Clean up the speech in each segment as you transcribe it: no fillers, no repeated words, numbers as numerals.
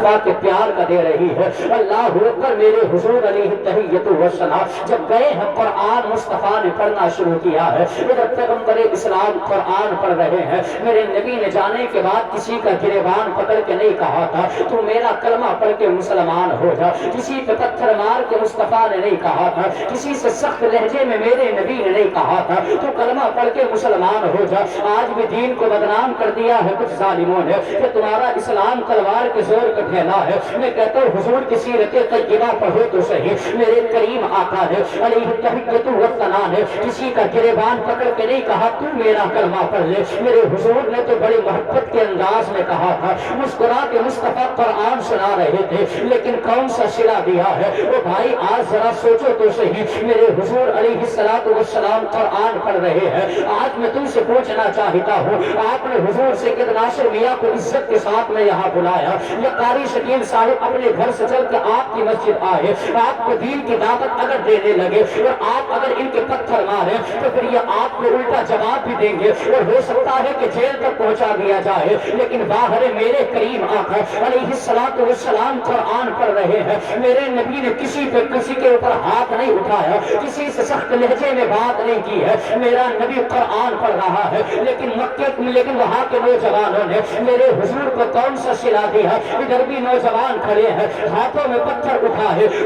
مصطفیٰ کے پیار کا دے رہی ہے۔ اللہ اکبر، میرے حضور علیہ التحیۃ والثناء جب گئے ہیں قرآن مصطفیٰ نے پڑھنا شروع کیا ہے، ادھر پیغمبر اسلام قرآن پڑھ رہے ہیں۔ میرے نبی نے جانے کے بعد کسی کا گریبان پکڑ کے نہیں کہا تھا تو میرا کلمہ پڑھ کے مسلمان ہو جا، کسی پہ پتھر مار کے مصطفیٰ نے نہیں کہا تھا، کسی سے سخت لہجے میں میرے نبی نے نہیں کہا تھا تو کلمہ پڑھ کے مسلمان ہو جا۔ آج بھی دین کو بدنام کر دیا ہے کچھ ظالموں نے کہ تمہارا اسلام تلوار کے زور کا ڈھیلا ہے۔ میں کہتا ہوں حضور کی سیرت طیبہ پڑھو تو صحیح، میرے کریم آقا ہے علیہ التحیۃ والثناء نے کسی کا گریبان پکڑ کے نہیں کہا تو میرا کلمہ پڑھ لے۔ میرے حضور نے تو بڑی محبت کے انداز میں کہا تھا، مسکرا کے مصطفیٰ قرآن سنا رہے تھے لیکن کون سا صلہ دیا ہے وہ بھائی آج ذرا سوچو تو صحیح۔ میرے حضور علیہ السلام قرآن پڑھ رہے ہیں۔ آج میں تم سے پوچھنا چاہتا ہوں، آپ نے حضور سے کہ ناصر میاں کو عزت کے ساتھ میں یہاں بلایا یا قاری شکیل صاحب اپنے گھر سے چل کے آپ کی مسجد آئے، آپ کو دین کی دعوت اگر دینے لگے اور آپ اگر ان کے پتھر مارے تو پھر یہ آپ کو الٹا جواب بھی دیں گے اور ہو سکتا ہے کہ جیل تک پہنچا دیا جائے، لیکن باہر میرے کریم آقا علیہ السلام قرآن پڑھ رہے ہیں۔ میرے نبی نے کسی پہ کسی کے اوپر ہاتھ نہیں اٹھایا، کسی سے سخت لہجے میں بات نہیں کی ہے۔ میرا نبی قرآن پڑھ رہا ہے لیکن وہاں کے نوجوانوں نے میرے حضور کو کون سا صلہ دیا؟ ادھر بھی نوجوان کھڑے ہیں، ہاتھوں میں پتھر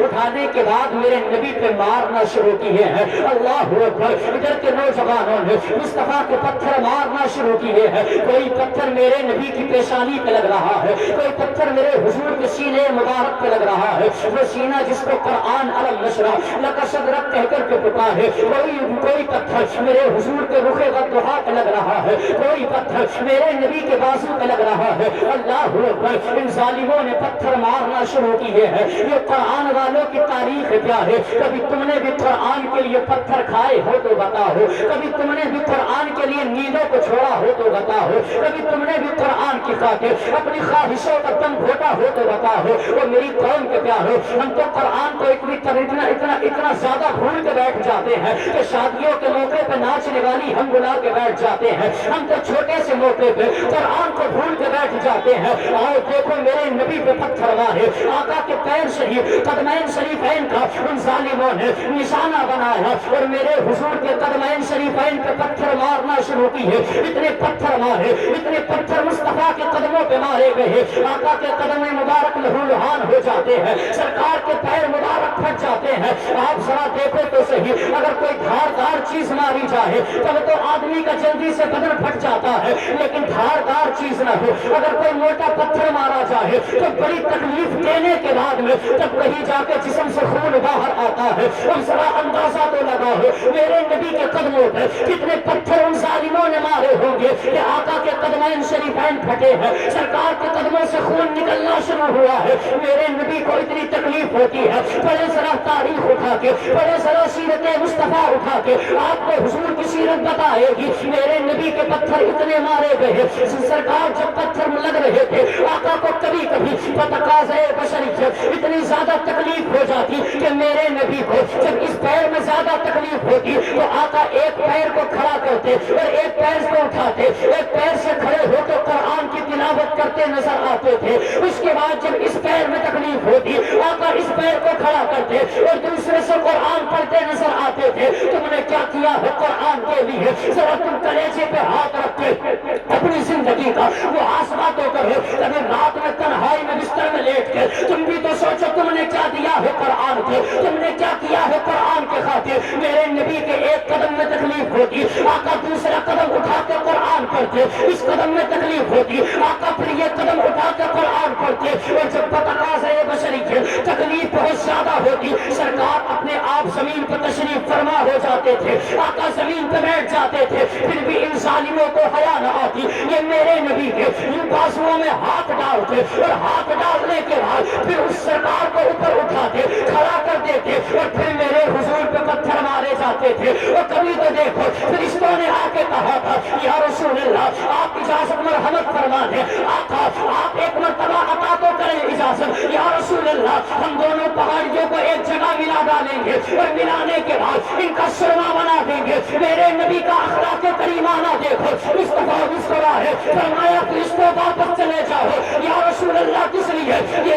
اٹھانے کے بعد میرے نبی پہ مارنا شروع کیے ہیں۔ اللہ اکبر، ادھر کے نوجوانوں نے مصطفیٰ کے پتھر مارنا شروع کیے ہیں۔ کوئی پتھر میرے نبی کی پیشانی پہ لگ رہا ہے، کوئی پتھر میرے حضور کے سینے مبارک پہ لگ رہا ہے، وہ سینہ جس کو قرآن علم نشرہ لک صدرک کہہ کر کے پکارے۔ کوئی پتھر میرے حضور کے رخ غضحا پہ لگ رہا ہے، کوئی پتھر میرے نبی کے بازو پہ لگ رہا ہے۔ اللہ اکبر، ان ظالموں نے پتھر مارنا شروع کیے ہیں۔ یہ قرآن والوں کی تاریخ کیا ہے؟ کبھی تم نے بھی قرآن کے لیے پتھر کھائے ہو تو بتاؤ، کبھی تم نے بھی قرآن کے لیے نیندوں کو چھوڑا ہو تو بتاؤ، کبھی تم نے بھی قرآن کی خاطر اپنی خواہشوں کا دم گھوٹا ہو تو بتاؤ۔ اور میری قوم کے پیارو، ہم تو قرآن کو اتنا زیادہ بھول کے بیٹھ جاتے ہیں کہ شادیوں کے موقع پہ ناچنے والی ہم بلا کے بیٹھ جاتے ہیں۔ ہم تو چھوٹے سے موقع پہ قرآن کو بھول کے بیٹھ جاتے ہیں۔ اور دیکھو میرے نبی پہ پتھر مارے، آقا کے پیر شریف قدمین شریفین کا ان ظالموں نے نشانہ بنایا اور میرے حضور کے قدمین شریفین پہ پتھر مارنا شروع کیے۔ اتنے پتھر مارے، اتنے پتھر مصطفیٰ کے قدموں پہ مارے گئے، آقا کے قدم مبارک لہولہان ہو جاتے ہیں، سرکار کے پیر مبارک پھٹ جاتے ہیں۔ آپ ذرا دیکھو تو صحیح، اگر کوئی دھاردار چیز ماری جائے تب تو آدمی کا جلدی سے بدن پھٹ جاتا ہے، لیکن دھاردار چیز نہ ہو، اگر کوئی موٹا پتھر مارا جائے تو بڑی تکلیف دینے کے بعد میں جب کہیں جا کے جسم سے خون باہر آتا ہے۔ اب ذرا اندازہ تو لگا ہو میرے نبی کے قدموں پہ کتنے پتھر ان ظالموں نے مارے ہوں گے کہ آقا کے قدمین شریفین پھٹے ہیں، سرکار کے قدموں سے خون نکلنا شروع ہوا ہے۔ میرے نبی کو اتنی تکلیف ہوتی ہے، بڑے ذرا تاریخ اٹھا کے، بڑے ذرا سیرت مصطفیٰ اٹھا کے آپ کو حضور کی سیرت بتائے گی۔ میرے نبی کے پتھر اتنے مارے گئے، سرکار جب پتھر لگ رہے تھے آقا کو کبھی کبھی بتقاضۂ بشریت اتنی زیادہ تکلیف ہو جاتی کہ میرے نبی کو جب اس پیر میں زیادہ تکلیف ہوتی تو آقا ایک پیر کو کھڑا کرتے اور ایک پیر کو اٹھاتے، ایک پیر سے کھڑے ہو کے قرآن کی تلاوت کرتے نظر آتے تھے۔ اس کے بعد جب اس پیر میں تکلیف ہوتی آقا اس پیر کو کھڑا کرتے اور دوسرے سے قرآن پڑھتے نظر آتے تھے۔ تم نے کیا کیا ہے قرآن کے لیے؟ ذرا تم کلیجے پہ ہاتھ رکھ کے اپنی زندگی کا وہ آسما تو کرو، کبھی رات میں تنہائی میں بستر میں لیٹ کے تم بھی تو سوچو تم نے کیا دیا ہے قرآن کو، تم نے کیا کیا ہے قرآن کے خاطر۔ میرے نبی کے ایک قدم میں تکلیف ہوتی آقا دوسرا قدم اٹھا کے قرآن پڑھتے، اس قدم میں تکلیف ہوتی آقا پھر یہ قدم اٹھا کے قرآن پڑھتے، اور جب بتقاضۂ بشریت تکلیف بہت زیادہ ہوتی سرکار اپنے آپ زمین پر تشریف فرما ہو جاتے تھے، آقا زمین پہ بیٹھ جاتے تھے، پھر بھی ان ظالموں کو حیا نہ آتی۔ یہ میرے نبی کے ان بازوؤں میں ہاتھ ڈالتے اور ہاتھ ڈالنے کے بعد پھر اس سرکار کو اوپر اٹھاتے، کھڑا کر دیتے اور پھر میرے حضور پہ پتھر مارے جاتے تھے۔ اور کبھی تو دیکھو فرشتوں نے آ کے کہا تھا یا رسول اللہ آپ اجازت مرحمت فرما دیں، آقا آپ ایک مرتبہ عطا تو کریں اجازت، یا رسول اللہ ہم دونوں پہاڑیوں کو ایک جگہ ملا ڈالیں گے اور ملانے کے بعد ان کا سرما بنا دیں گے۔ میرے نبی کا اخلاق کریمانہ دیکھو، مصطفیٰ مسکرا ہے، فرمایا فرشتوں واپس چلے جاؤ۔ یا رسول اللہ کس لیے؟ یہ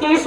30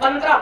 15